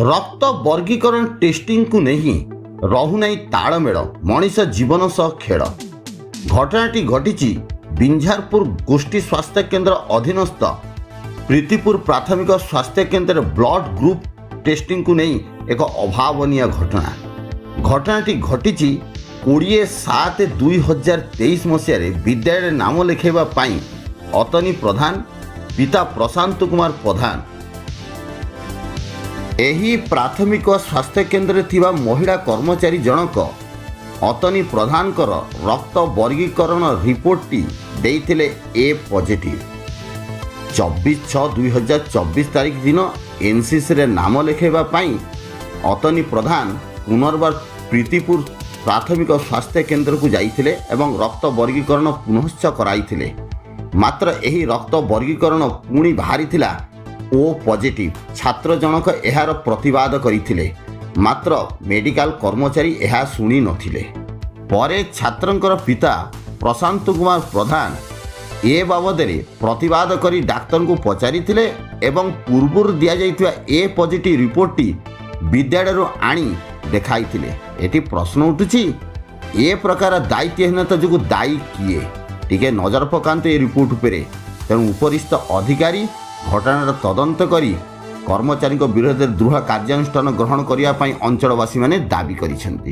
रक्त वर्गीकरण टेस्टिंग को नहीं रहुनाई तालमेल मनीष जीवन सह खेल। घटनाटी घटी बिंझारपुर गोष्ठी स्वास्थ्य केन्द्र अधीनस्थ प्रीतिपुर प्राथमिक स्वास्थ्य केन्द्र ब्लड ग्रुप टेस्टिंग को नहीं एक अभावनीय घटना। घटनाटी घटी 20/7/2023 मसीह विद्यालय नाम लिखाइबा पाई अतनी प्रधान पिता प्रशांत कुमार प्रधान एही प्राथमिक स्वास्थ्य केन्द्र थिबा महिला कर्मचारी जनक अतनी प्रधानकर रक्त वर्गीकरण रिपोर्टटी देइथिले ए पॉजिटिव। 24/6/2024 तारीख दिन एनसीसी रे नाम लिखाइबा पाई अतनी प्रधान पुनर्बार प्रीतिपुर प्राथमिक स्वास्थ्य केन्द्र को जाइथिले एवं रक्त वर्गीकरण पुनश्च कराइथिले। मात्र एही रक्त वर्गीकरण पुणी बाहरी ओ पॉजिटिव। छात्र जनक एहार प्रतिवाद करथिले, मात्र मेडिकल कर्मचारी एहा सुनी नथिले। परे छात्रंकर पिता प्रशांत कुमार प्रधान ए बाबदरे प्रतिवाद करी डाक्तर को पचारिथिले एवं पूर्वर दिया जाइथिबा ए पॉजिटिव रिपोर्टटी विद्यालय आनी देखाइथिले। एटी प्रश्न उठुछि, ए प्रकार दायित्वहीनता जो दायी किए? टिके नजर पकांत ए रिपोर्ट उपरे। तेणु उपरिस्थ अधिकारी घटनार तदंत करी कर्मचारी विरोध में दृढ़ कार्यानुष्ठान ग्रहण करने अंचलवासी दाबी करिसेंति।